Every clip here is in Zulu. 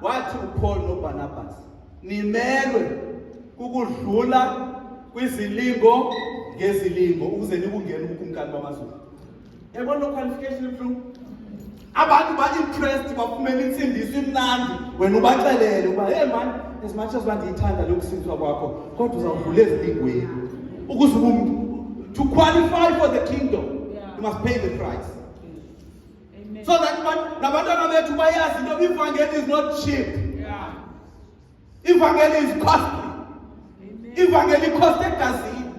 wathi uPaul noBarnabas, nimelwe ukudlula kwizilingo ngezilingo ukuze nikungene ubukumkani bamazulu. Yabona lo qualification emhlungu. Abantu ba-interest bafumene insindiso imnandi wena ubaxelele uba hey man, as much as bandiyithanda lokusindiswa kwakho kodwa uzawudlula ezilingweni ukuze to qualify for the kingdom you must pay the price. Amen. So that nabantwana bethu bayazi into ivangeli is not cheap. Ivangeli is costly. Ivangeli cost egazini.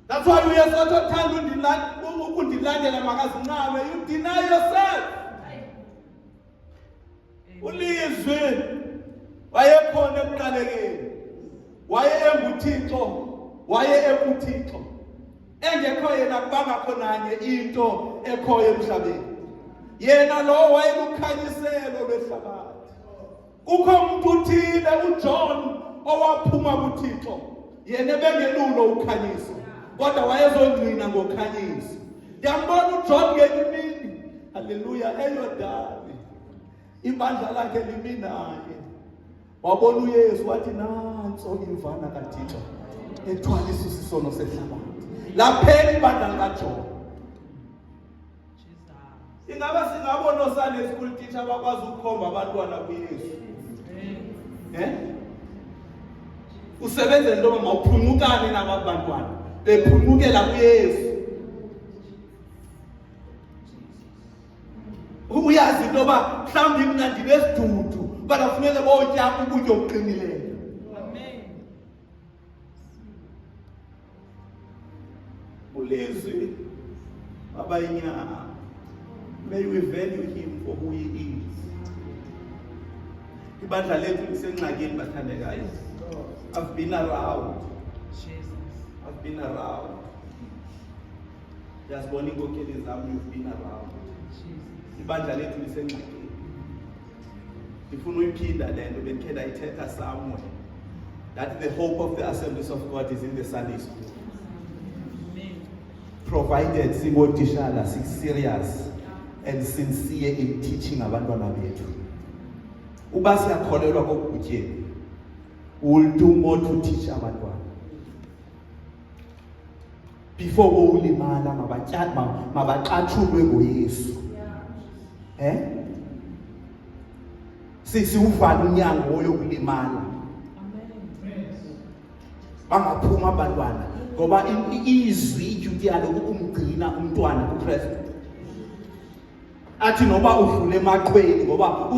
That's why we are so thanda ukundilandela makazinqabe. You deny yourself. Ulizwe wayekhona ekuqalekeni. Waye enguThixo, waye ekuThixo. Engekho yena kubanga khonanye into ekhoyo emhlabeni. Yena lo wayelukhanyiselo lwehlabathi. Kukho umuntu uthile uJohn owaphuma kuThixo. Yena bengelulo ukhanyiso. Kodwa wayezongcina ngokhanyiso. Ngiyambona uJohn ngelimini. Hallelujah, eyodali. Ibandla lakhe limi naye. Wabona uYesu wathi nanso imvana kaThixo ethwalisa isisono sehlabathi. Laphela ibandla likaJohn. Ingaba singabona osane school teacher abakwazi ukukhomba abantwana kuYesu. Usebenze into mawuphumukane nabantwana bephumukela kuYesu. Uyazi into ba mhlawumbe mina ndinesidudu kodwa kufanele botya ukutya okuqinileyo. Amen. Ulezwi abayinyama. May we value him for who he is. Ibandla lethu lisengxakini bathandekayo. I've been around. I've been around. Yazibona inkokeli zami, you've been around. Ibandla lethu lisengxakini. Ndifuna uyiphinda le nto bendikhe ndayithetha somewhere. That the hope of the Assemblies of God is in the Sunday school. Provided singotishala serious and sincere in teaching abantwana bethu. Uba siyakholelwa kokutyeni, we'll do more to teach abantwana. Before ulimala mabaqatshulwe ngoYesu. Siwuvale unyango yokulimala. Bangaphuma abantwana ngoba izwi iduty yalo ukumgcina umntwana kuKristu. Athi noba udlule emaqhweni ngoba